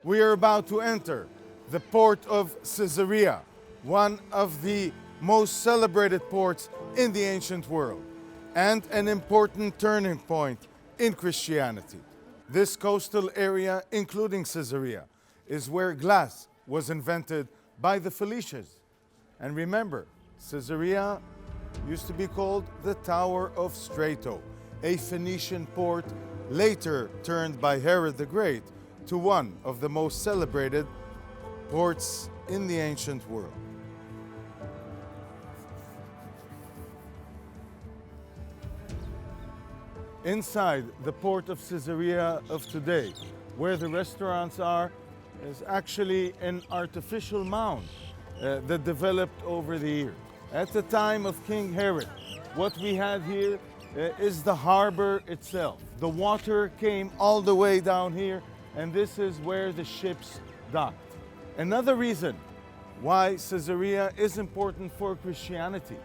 We are about to enter the port of Caesarea, one of the most celebrated ports in the ancient world, and an important turning point in Christianity. This coastal area, including Caesarea, is where glass was invented by the Phoenicians. And remember, Caesarea used to be called the Tower of Strato, a Phoenician port later turned by Herod the Great to one of the most celebrated ports in the ancient world. Inside the port of Caesarea of today, where the restaurants are, is actually an artificial mound that developed over the years. At the time of King Herod, what we had here is the harbor itself. The water came all the way down here, and this is where the ships docked. Another reason why Caesarea is important for Christianity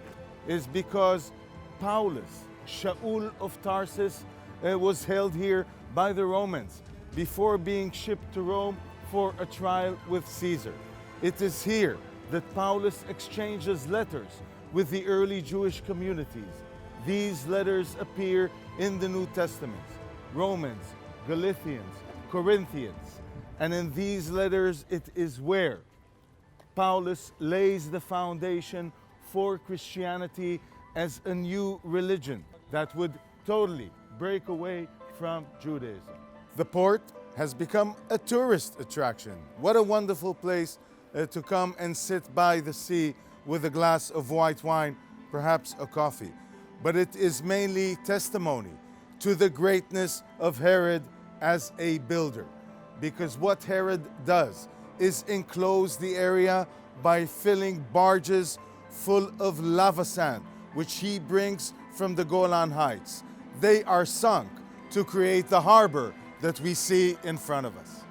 is because Paulus, Shaul of Tarsus, was held here by the Romans before being shipped to Rome for a trial with Caesar. It is here that Paulus exchanges letters with the early Jewish communities. These letters appear in the New Testament: Romans, Galatians, Corinthians. And in these letters, it is where Paulus lays the foundation for Christianity as a new religion that would totally break away from Judaism. The port has become a tourist attraction. What a wonderful place to come and sit by the sea with a glass of white wine, perhaps a coffee. But it is mainly testimony to the greatness of Herod as a builder. Because what Herod does is enclose the area by filling barges full of lava sand, which he brings from the Golan Heights. They are sunk to create the harbor that we see in front of us.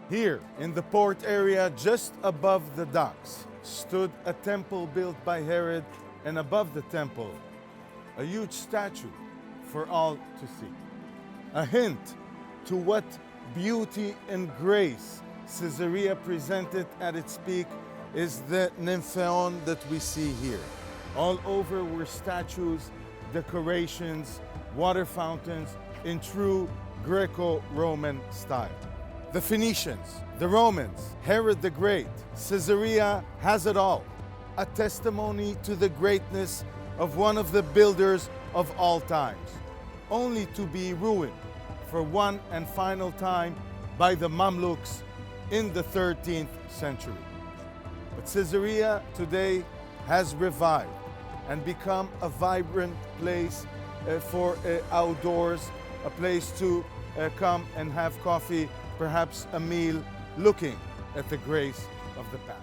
Here in the port area, just above the docks, stood a temple built by Herod, and above the temple, a huge statue for all to see. A hint to what beauty and grace Caesarea presented at its peak is the Nymphaeon that we see here. All over were statues, decorations, water fountains in true Greco-Roman style. The Phoenicians, the Romans, Herod the Great, Caesarea has it all. A testimony to the greatness of one of the builders of all times, only to be ruined for one and final time by the Mamluks in the 13th century. But Caesarea today has revived and become a vibrant place for outdoors, a place to come and have coffee, perhaps a meal, looking at the grace of the past.